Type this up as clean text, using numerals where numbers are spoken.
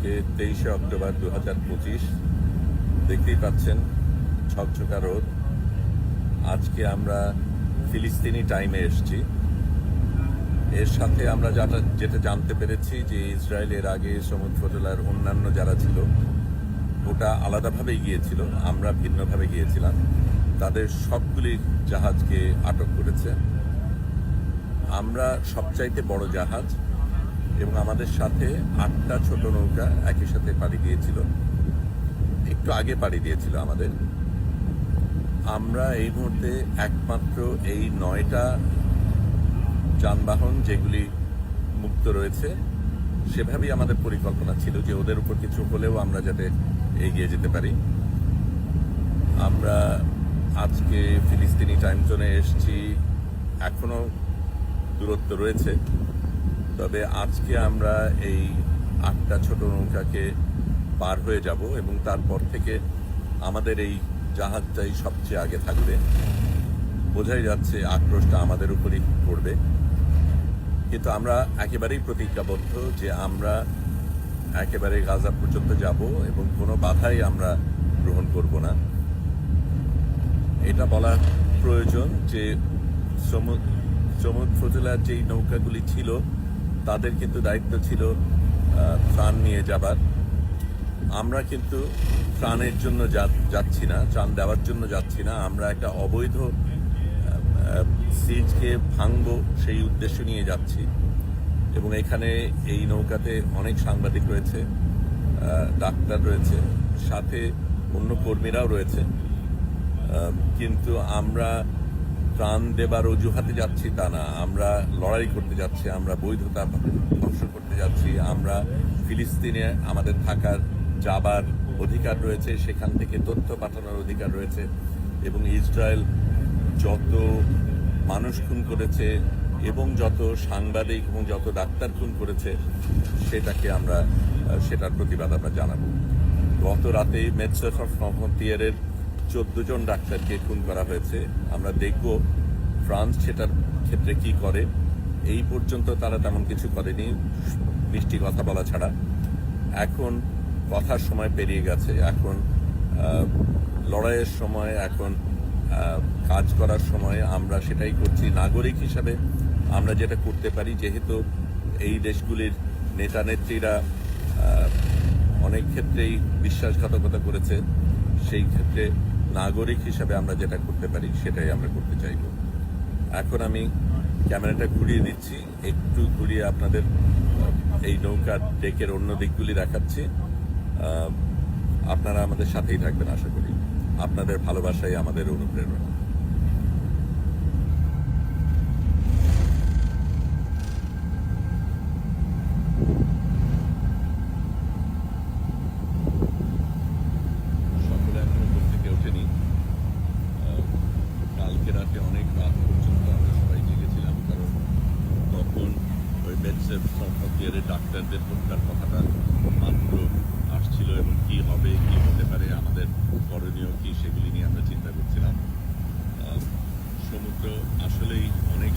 আজকে 23শে অক্টোবর 2025। দেখতেই পাচ্ছেন ঝকঝকা রোদ। আজকে আমরা ফিলিস্তিনি টাইমে এসেছি। এর সাথে আমরা যেটা জানতে পেরেছি যে ইসরায়েলের আগে সমুদ্র জেলার অন্যান্য যারা ছিল ওটা আলাদাভাবে গিয়েছিল, আমরা ভিন্নভাবে গিয়েছিলাম। তাদের সবগুলি জাহাজকে আটক করেছে। আমরা সবচাইতে বড় জাহাজ এবং আমাদের সাথে 8টা ছোট নৌকা একই সাথে পাড়ি দিয়েছিল, একটু আগে পাড়ি দিয়েছিল আমাদের। আমরা এই মুহূর্তে একমাত্র এই 9টা যানবাহন যেগুলি মুক্ত রয়েছে, সেভাবেই আমাদের পরিকল্পনা ছিল যে ওদের উপর কিছু হলেও আমরা যাতে এগিয়ে যেতে পারি। আমরা আজকে ফিলিস্তিনি টাইম জোনে এসেছি, এখনো দূরত্ব রয়েছে, তবে আজকে আমরা এই 8টা ছোট নৌকাকে পার হয়ে যাব এবং তারপর থেকে আমাদের এই জাহাজটাই সবচেয়ে আগে থাকবে। বোঝাই যাচ্ছে আক্রোশটা আমাদের উপরই পড়বে, কিন্তু আমরা একেবারেই প্রতিজ্ঞাবদ্ধ যে আমরা একেবারে গাজা পর্যন্ত যাব এবং কোনো বাধাই আমরা গ্রহণ করব না। এটা বলা প্রয়োজন যে সমুদ্র জেলার যেই নৌকাগুলি ছিল তাদের কিন্তু দায়িত্ব ছিল ত্রাণ নিয়ে যাবার। আমরা কিন্তু ত্রাণের জন্য যাচ্ছি না, ত্রাণ দেওয়ার জন্য যাচ্ছি না। আমরা একটা অবৈধ সিজকে ভাঙব সেই উদ্দেশ্য নিয়ে যাচ্ছি। এবং এখানে এই নৌকাতে অনেক সাংবাদিক রয়েছে, ডাক্তার রয়েছে, সাথে অন্য কর্মীরাও রয়েছে। কিন্তু আমরা ত্রাণ দেবার অজুহাতে যাচ্ছি তা না, আমরা লড়াই করতে যাচ্ছি, আমরা বৈধতা ধ্বংস করতে যাচ্ছি। আমরা ফিলিস্তিনে আমাদের থাকার যাবার অধিকার রয়েছে, সেখান থেকে তথ্য পাঠানোর অধিকার রয়েছে। এবং ইসরায়েল যত মানুষ খুন করেছে এবং যত সাংবাদিক এবং যত ডাক্তার খুন করেছে সেটার প্রতিবাদ আমরা জানাবো। গত রাতে মেডসেফ ফ্রন্টিয়ারের 14 জন ডাক্তারকে খুন করা হয়েছে। আমরা দেখব ফ্রান্স সেটার ক্ষেত্রে কি করে। এই পর্যন্ত তারা তেমন কিছু করেনি, মিষ্টি কথা বলা ছাড়া। এখন কথার সময় পেরিয়ে গেছে, এখন লড়াইয়ের সময়, এখন কাজ করার সময়। আমরা সেটাই করছি। নাগরিক হিসাবে আমরা যেটা করতে পারি, যেহেতু এই দেশগুলির নেতা নেত্রীরা অনেক ক্ষেত্রেই বিশ্বাসঘাতকতা করেছে, সেই ক্ষেত্রে নাগরিক হিসাবে আমরা যেটা করতে পারি সেটাই আমরা করতে চাইব। এখন আমি ক্যামেরাটা ঘুরিয়ে দিচ্ছি, একটু ঘুরিয়ে আপনাদের এই নৌকার ডেকের অন্য দিকগুলি দেখাচ্ছি। আপনারা আমাদের সাথেই থাকবেন আশা করি। আপনাদের ভালোবাসাই আমাদের অনুপ্রেরণা। সকলে এখনো ঘুম থেকে ওঠেনি। কালকে রাতে অনেক রাত পর্যন্ত আমরা সবাই জেগেছিলাম, কারণ তখন ওই মেডসেফ ফ্রন্টিয়ারের ডাক্তারদের হত্যার কথাটা মাত্র আসছিল এবং কি হবে, কি হতে পারে, আমাদের করণীয় কি, সেগুলি নিয়ে আমরা চিন্তা করছিলাম। সমুদ্র আসলেই অনেক